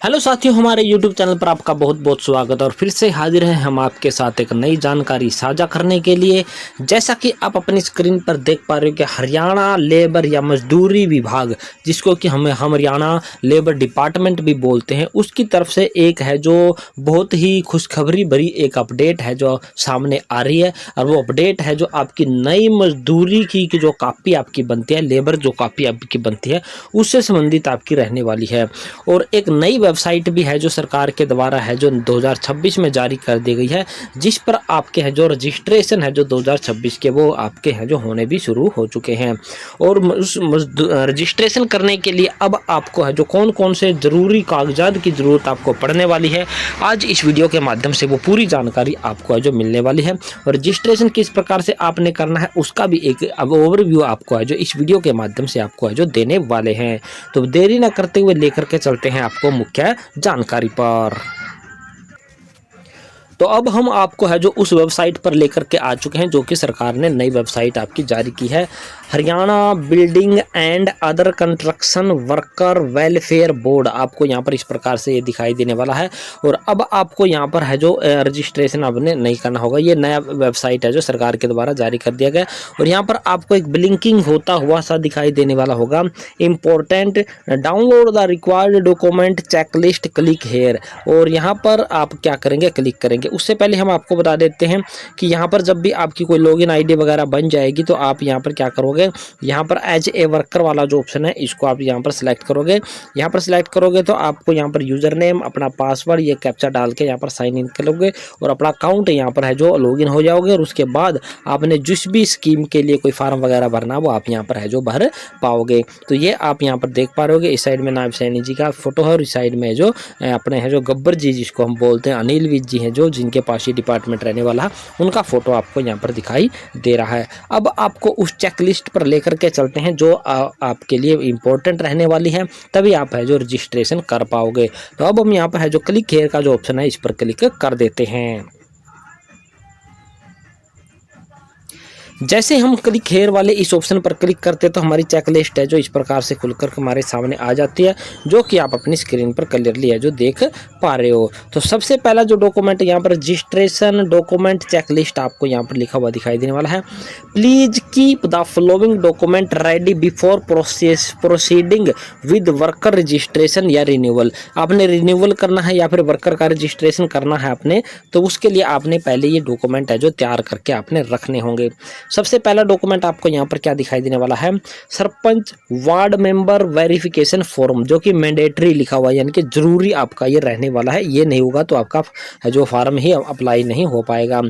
Hello साथियों, हमारे YouTube channel पर आपका बहुत बहुत स्वागत और फिर से हाजिर हैं हम आपके साथ एक नई जानकारी साझा करने के लिए। जैसा कि आप अपनी स्क्रीन पर देख पा रहे हो कि हरियाणा लेबर या मजदूरी विभाग, जिसको कि हम हरियाणा लेबर डिपार्टमेंट भी बोलते हैं, उसकी तरफ से एक है जो बहुत ही खुशखबरी भरी एक अपडेट है जो सामने आ रही है। और वो अपडेट है जो आपकी नई मजदूरी की जो कापी आपकी बनती है, लेबर जो कापी आपकी बनती है, उससे संबंधित आपकी रहने वाली है। और एक नई वेबसाइट भी है जो सरकार के द्वारा है जो 2026 में जारी कर दी गई है, जिस पर आपके हैं जो रजिस्ट्रेशन है जो 2026 के वो आपके हैं जो होने भी शुरू हो चुके हैं। और उस रजिस्ट्रेशन करने के लिए अब आपको है जो कौन कौन से ज़रूरी कागजात की ज़रूरत आपको पड़ने वाली है, आज इस वीडियो के माध्यम से वो पूरी जानकारी आपको है जो मिलने वाली है। और रजिस्ट्रेशन किस प्रकार से आपने करना है उसका भी एक अब ओवरव्यू आपको है जो इस वीडियो के माध्यम से आपको है जो देने वाले हैं। तो देरी ना करते हुए लेकर के चलते हैं आपको मुख्य जानकारी पर। तो अब हम आपको है जो उस वेबसाइट पर लेकर के आ चुके हैं जो कि सरकार ने नई वेबसाइट आपकी जारी की है, Haryana building and other construction worker welfare board. आपको यहाँ पर इस प्रकार से ये दिखाई देने वाला है। और अब आपको यहाँ पर है जो रजिस्ट्रेशन आपने नहीं करना होगा, ये नया वेबसाइट है जो सरकार के द्वारा जारी कर दिया गया। और यहाँ पर आपको एक ब्लिंकिंग होता हुआ सा दिखाई देने वाला होगा, important download the required document checklist click here. और यहाँ पर आप क्या करेंगे, क्लिक करेंगे। उससे पहले हम आपको बता देते हैं कि यहाँ पर जब भी आपकी कोई लॉगिन आईडी वगैरह बन जाएगी तो आप यहाँ पर क्या करोगे, यहाँ पर एज ए वर्कर वाला जो ऑप्शन है इसको आप यहाँ पर सिलेक्ट करोगे। यहाँ पर सिलेक्ट करोगे तो आपको यहाँ पर यूजर नेम, अपना पासवर्ड, ये कैप्चा डाल के यहाँ पर साइन इन करोगे और अपना अकाउंट यहाँ पर है जो लॉगिन हो जाओगे। और उसके बाद आपने जिस भी स्कीम के लिए कोई फार्म वगैरह भरना वो आप यहाँ पर है जो भर पाओगे। तो ये आप यहाँ पर देख पा रहे होगे, इस साइड में नायब सैनी जी का फोटो है और इस साइड में जो अपने है जो गब्बर जी जिसको हम बोलते हैं, अनिल विज जी हैं जो जिनके पास ये डिपार्टमेंट रहने वाला है, उनका फोटो आपको यहाँ पर दिखाई दे रहा है। अब आपको उस चेकलिस्ट पर लेकर के चलते हैं जो आपके लिए इंपॉर्टेंट रहने वाली है, तभी आप है जो रजिस्ट्रेशन कर पाओगे। तो अब हम यहाँ पर है जो क्लिक हियर का जो ऑप्शन है इस पर क्लिक कर देते हैं। जैसे हम क्लिक हेयर वाले इस ऑप्शन पर क्लिक करते हैं तो हमारी चेकलिस्ट है जो इस प्रकार से खुलकर हमारे सामने आ जाती है, जो कि आप अपनी स्क्रीन पर क्लियरली है जो देख पा रहे हो। तो सबसे पहला जो डॉक्यूमेंट यहाँ पर रजिस्ट्रेशन डॉक्यूमेंट चेकलिस्ट आपको यहाँ पर लिखा हुआ दिखाई देने वाला है। Please keep the following document ready before proceeding with worker registration या रिन्यूअल। आपने रिन्यूअल करना है या फिर वर्कर का रजिस्ट्रेशन करना है आपने, तो उसके लिए आपने पहले ये डॉक्यूमेंट है जो तैयार करके आपने रखने होंगे। सबसे पहला डॉक्यूमेंट आपको यहाँ पर क्या दिखाई देने वाला है, sarpanch ward member verification form, जो कि मैंडेटरी लिखा हुआ है, यानी कि जरूरी आपका ये रहने वाला है। ये नहीं होगा तो आपका जो फॉर्म ही अप्लाई नहीं हो पाएगा।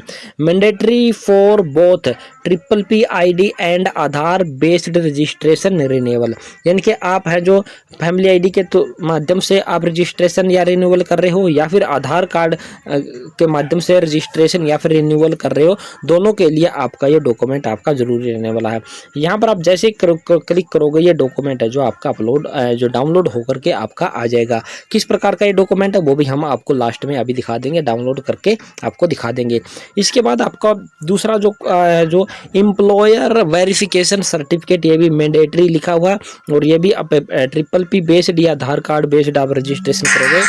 Mandatory for both PPP ID and Aadhaar based registration renewal, यानी कि आप है जो फैमिली आईडी के तो माध्यम से आप रजिस्ट्रेशन या रिन्यूअल कर रहे हो या फिर आधार कार्ड के माध्यम से रजिस्ट्रेशन या फिर रिन्यूअल कर रहे हो, दोनों के लिए आपका ये डॉक्यूमेंट आपका जरूरी रहने वाला है। यहाँ पर आप जैसे ही क्लिक करोगे ये डॉक्यूमेंट है जो आपका अपलोड जो डाउनलोड होकर के आपका आ जाएगा। किस प्रकार का ये डॉक्यूमेंट है वो भी हम आपको लास्ट में अभी दिखा देंगे, डाउनलोड करके आपको दिखा देंगे। इसके बाद आपका दूसरा जो एम्प्लॉयर वेरिफिकेशन सर्टिफिकेट, ये भी मैंडेटरी लिखा हुआ है और ये भी आप PPP बेस्ड या आधार कार्ड बेस्ड आप रजिस्ट्रेशन करोगे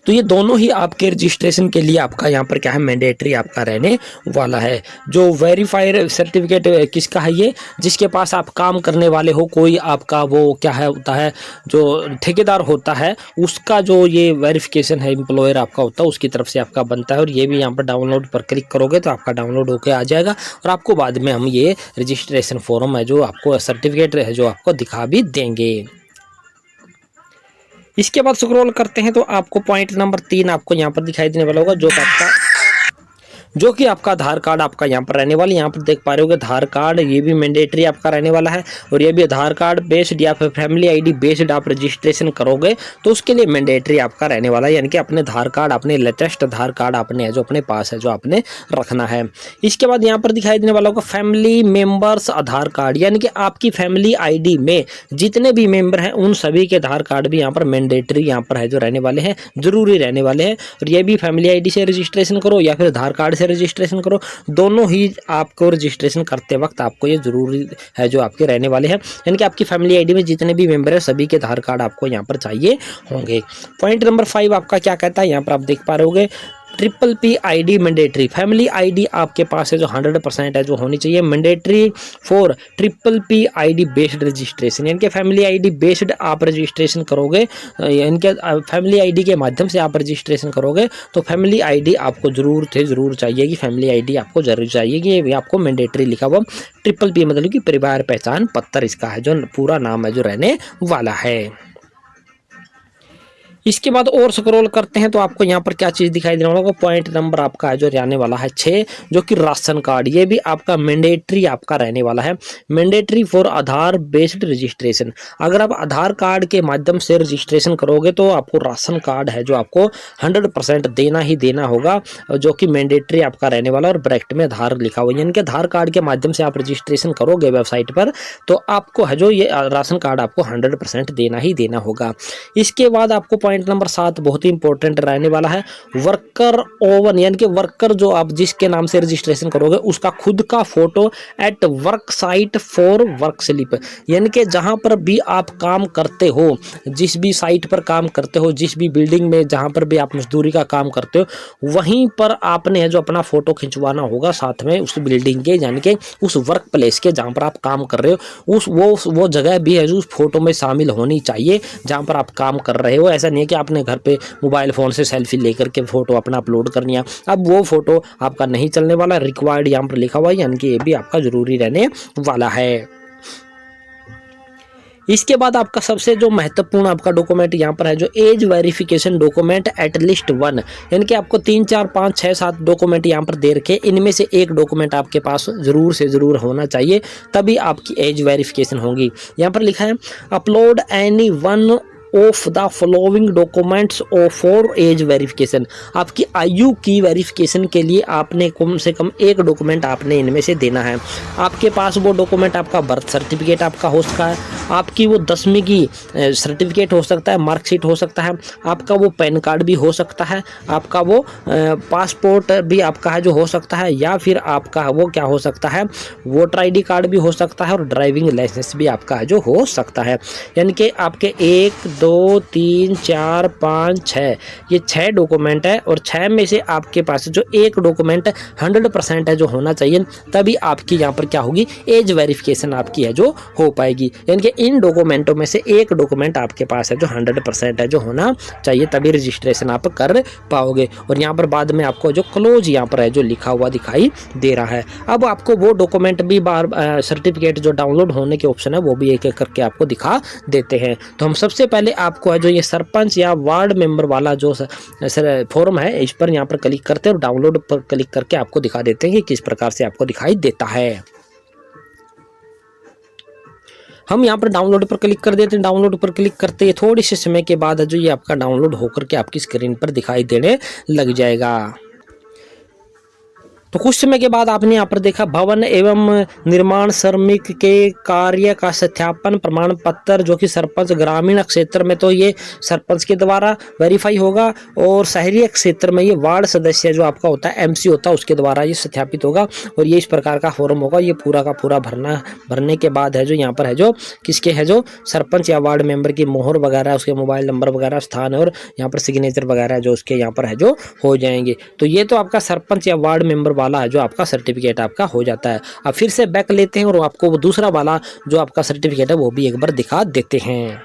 तो ये दोनों ही आपके रजिस्ट्रेशन के लिए आपका यहाँ पर क्या है, मैंडेटरी आपका रहने वाला है। जो वेरीफाइड सर्टिफिकेट किसका है, ये जिसके पास आप काम करने वाले हो, कोई आपका वो क्या है होता है जो ठेकेदार होता है, उसका जो ये वेरिफिकेशन है एम्प्लॉयर आपका होता है उसकी तरफ से आपका बनता है। और ये भी यहाँ पर डाउनलोड पर क्लिक करोगे तो आपका डाउनलोड होकर आ जाएगा और आपको बाद में हम ये रजिस्ट्रेशन फॉर्म है जो आपको सर्टिफिकेट है जो आपको दिखा भी देंगे। इसके बाद स्क्रॉल करते हैं तो आपको पॉइंट नंबर 3 आपको यहाँ पर दिखाई देने वाला होगा, जो कि आपका आधार कार्ड आपका यहाँ पर रहने वाला है। यहाँ पर देख पा रहे होगे आधार कार्ड, ये भी मैंडेटरी आपका रहने वाला है और ये भी आधार कार्ड बेस्ड या फिर फैमिली आईडी बेस्ड आप रजिस्ट्रेशन करोगे तो उसके लिए मैंडेटरी आपका रहने वाला है, यानी कि अपने आधार कार्ड, अपने लेटेस्ट आधार कार्ड आपने है जो अपने पास है जो आपने रखना है। इसके बाद यहाँ पर दिखाई देने वाला होगा फैमिली मेम्बर्स आधार कार्ड, यानी कि आपकी फैमिली आईडी में जितने भी मेंबर हैं उन सभी के आधार कार्ड भी यहाँ पर मैंडेटरी यहाँ पर है जो रहने वाले हैं, जरूरी रहने वाले हैं। और ये भी फैमिली आईडी से रजिस्ट्रेशन करो या फिर आधार कार्ड से रजिस्ट्रेशन करो, दोनों ही आपको रजिस्ट्रेशन करते वक्त आपको ये जरूरी है जो आपके रहने वाले हैं, यानी कि आपकी फैमिली आईडी में जितने भी मेंबर है सभी के आधार कार्ड आपको यहाँ पर चाहिए होंगे। पॉइंट नंबर 5 आपका क्या कहता है, यहाँ पर आप देख पा रहे होगे, triple P ID mandatory, family ID आपके पास है जो 100% है जो होनी चाहिए। Mandatory for triple P ID based registration, यानी कि फैमिली आईडी बेस्ड आप रजिस्ट्रेशन करोगे, यानी कि फैमिली आईडी के माध्यम से आप रजिस्ट्रेशन करोगे तो फैमिली आईडी आपको जरूर चाहिए कि फैमिली आईडी आपको जरूर चाहिए कि ये आपको मैंडेटरी लिखा हुआ। ट्रिपल पी मतलब कि परिवार पहचान पत्र इसका है जो पूरा नाम है जो रहने वाला है। इसके बाद और स्क्रॉल करते हैं तो आपको यहाँ पर क्या चीज़ दिखाई देने वाला होगा, पॉइंट नंबर आपका जो रहने वाला है 6, जो कि राशन कार्ड, ये भी आपका मैंडेटरी आपका रहने वाला है। Mandatory for Aadhaar based registration, अगर आप आधार कार्ड के माध्यम से रजिस्ट्रेशन करोगे तो आपको राशन कार्ड है जो आपको 100% देना ही देना होगा, जो कि मैंडेटरी आपका रहने वाला, और ब्रैकेट में आधार लिखा हुआ है, यानी कि आधार कार्ड के माध्यम से आप रजिस्ट्रेशन करोगे वेबसाइट पर तो आपको है जो ये राशन कार्ड आपको 100% देना ही देना होगा। इसके बाद आपको पॉइंट नंबर 7 बहुत ही इंपॉर्टेंट रहने वाला है, वर्कर ओवन, यानी कि वर्कर जो आप जिसके नाम से रजिस्ट्रेशन करोगे उसका खुद का photo at work site for work slip, यानी कि जहां पर भी आप काम करते हो, जिस भी साइट पर काम करते हो, जिस भी बिल्डिंग में जहां पर भी आप मजदूरी का काम करते हो, वहीं पर आपने जो अपना फोटो खिंचवाना होगा साथ में उस बिल्डिंग के, यानी कि उस वर्क प्लेस के जहां पर आप काम कर रहे हो, उस वो जगह भी है जो उस फोटो में शामिल होनी चाहिए जहां पर आप काम कर रहे हो। ऐसा नहीं है कि आपने घर पे मोबाइल फ़ोन से सेल्फी लेकर के फ़ोटो अपना अपलोड करनी है, अब वो फ़ोटो आपका नहीं चलने वाला, रिक्वायर्ड यहाँ पर लिखा हुआ है, यानी कि ये भी आपका ज़रूरी रहने वाला है। इसके बाद आपका सबसे जो महत्वपूर्ण आपका डॉक्यूमेंट यहाँ पर है जो एज वेरिफिकेशन डॉक्यूमेंट एटलीस्ट 1, यानी कि आपको 3 4 5 6 7 डॉक्यूमेंट यहाँ पर दे रखे, इनमें से एक डॉक्यूमेंट आपके पास ज़रूर से ज़रूर होना चाहिए, तभी आपकी एज वेरिफिकेशन होगी। यहाँ पर लिखा है upload any one of the following documents for age verification, आपकी आयु की वेरिफिकेशन के लिए आपने कम से कम एक डॉक्यूमेंट आपने इनमें से देना है। आपके पास वो डॉक्यूमेंट आपका बर्थ सर्टिफिकेट आपका हो सकता है, आपकी वो 10वीं की सर्टिफिकेट हो सकता है, मार्कशीट हो सकता है, आपका वो पैन कार्ड भी हो सकता है, आपका वो पासपोर्ट भी आपका है जो हो सकता है, या फिर आपका वो क्या हो सकता है, वोटर ID कार्ड भी हो सकता है, और ड्राइविंग लाइसेंस भी आपका है जो हो सकता है। यानी कि आपके 1 2 3 4 5 6 ये 6 डॉक्यूमेंट है, और 6 में से आपके पास जो एक डॉक्यूमेंट 100% है जो होना चाहिए, तभी आपकी यहाँ पर क्या होगी, एज वेरिफिकेशन आपकी है जो हो पाएगी। यानी कि इन डॉक्यूमेंटों में से एक डॉक्यूमेंट आपके पास है जो 100% है जो होना चाहिए, तभी रजिस्ट्रेशन आप कर पाओगे। और यहाँ पर बाद में आपको जो क्लोज यहाँ पर है जो लिखा हुआ दिखाई दे रहा है। अब आपको वो डॉक्यूमेंट भी सर्टिफिकेट जो डाउनलोड होने के ऑप्शन है वो भी एक एक करके आपको दिखा देते हैं। तो हम सबसे पहले आपको है जो ये सरपंच या वार्ड मेंबर वाला जो फॉर्म है इस पर यहाँ पर क्लिक करते हैं और डाउनलोड पर क्लिक करके आपको दिखा देते हैं कि किस प्रकार से आपको दिखाई देता है। हम यहाँ पर डाउनलोड पर क्लिक कर देते हैं। डाउनलोड पर क्लिक करते ही थोड़ी से समय के बाद है जो ये आपका डाउनलोड होकर के आपकी स्क्रीन पर दिखाई देने लग जाएगा। तो कुछ समय के बाद आपने यहाँ पर देखा भवन एवं निर्माण श्रमिक के कार्य का सत्यापन प्रमाण पत्र, जो कि सरपंच ग्रामीण क्षेत्र में तो ये सरपंच के द्वारा वेरीफाई होगा, और शहरी क्षेत्र में ये वार्ड सदस्य जो आपका होता है MC होता है उसके द्वारा ये सत्यापित होगा। और ये इस प्रकार का फॉर्म होगा, ये पूरा का पूरा भरने के बाद है जो यहाँ पर है जो किसके है जो सरपंच या वार्ड मेंबर की मोहर वगैरह, उसके मोबाइल नंबर वगैरह, स्थान और यहाँ पर सिग्नेचर वगैरह जो उसके यहाँ पर है जो हो जाएंगे। तो ये तो आपका सरपंच या वार्ड मेंबर वाला है जो आपका सर्टिफिकेट आपका हो जाता है। अब फिर से बैक लेते हैं और आपको वो दूसरा वाला जो आपका सर्टिफिकेट है वो भी एक बार दिखा देते हैं।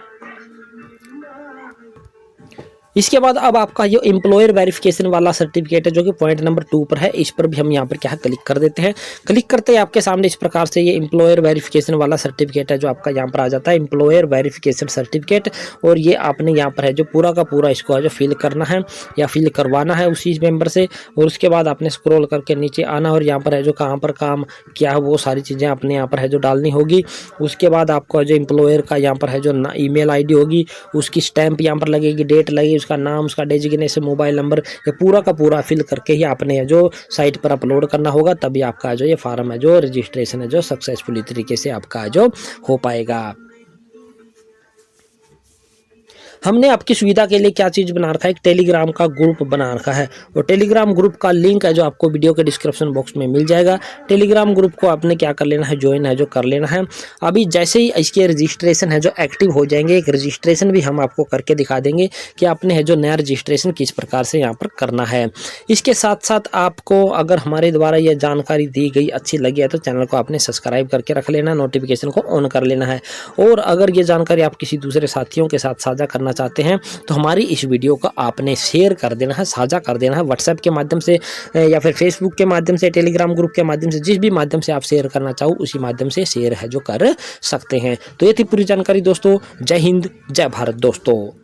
इसके बाद अब आपका जो एम्प्लॉयर वेरिफिकेशन वाला सर्टिफिकेट है जो कि पॉइंट नंबर 2 पर है, इस पर भी हम यहाँ पर क्या क्लिक कर देते हैं। क्लिक करते ही आपके सामने इस प्रकार से ये एम्प्लॉयर वेरिफिकेशन वाला सर्टिफिकेट है जो आपका यहाँ पर आ जाता है, एम्प्लॉयर वेरिफिकेशन सर्टिफिकेट। और ये आपने यहाँ पर है जो पूरा का पूरा इसको है जो फिल करना है या फिल करवाना है उसी मेंबर से। और उसके बाद आपने स्क्रॉल करके नीचे आना और यहाँ पर है जो कहाँ पर काम किया है वो सारी चीज़ें आपने यहाँ पर है जो डालनी होगी। उसके बाद आपको जो एम्प्लॉयर का यहाँ पर है जो email ID होगी, उसकी स्टैंप यहाँ पर लगेगी, डेट लगेगी, उसका नाम, उसका डेजिग्नेशन, मोबाइल नंबर, ये पूरा का पूरा फिल करके ही आपने जो साइट पर अपलोड करना होगा, तभी आपका जो ये फार्म है जो रजिस्ट्रेशन है जो सक्सेसफुली तरीके से आपका जो हो पाएगा। हमने आपकी सुविधा के लिए क्या चीज़ बना रखा है, एक टेलीग्राम का ग्रुप बना रखा है। वो टेलीग्राम ग्रुप का लिंक है जो आपको वीडियो के डिस्क्रिप्शन बॉक्स में मिल जाएगा। टेलीग्राम ग्रुप को आपने क्या कर लेना है, ज्वाइन है जो कर लेना है। अभी जैसे ही इसके रजिस्ट्रेशन है जो एक्टिव हो जाएंगे, एक रजिस्ट्रेशन भी हम आपको करके दिखा देंगे कि आपने है जो नया रजिस्ट्रेशन किस प्रकार से यहाँ पर करना है। इसके साथ साथ आपको अगर हमारे द्वारा यह जानकारी दी गई अच्छी लगी है तो चैनल को आपने सब्सक्राइब करके रख लेना, नोटिफिकेशन को ऑन कर लेना है। और अगर ये जानकारी आप किसी दूसरे साथियों के साथ साझा करना चाहते हैं तो हमारी इस वीडियो को आपने शेयर कर देना है, साझा कर देना है व्हाट्सएप के माध्यम से या फिर फेसबुक के माध्यम से, टेलीग्राम ग्रुप के माध्यम से, जिस भी माध्यम से आप शेयर करना चाहो उसी माध्यम से शेयर है जो कर सकते हैं। तो ये थी पूरी जानकारी दोस्तों। जय हिंद, जय भारत दोस्तों।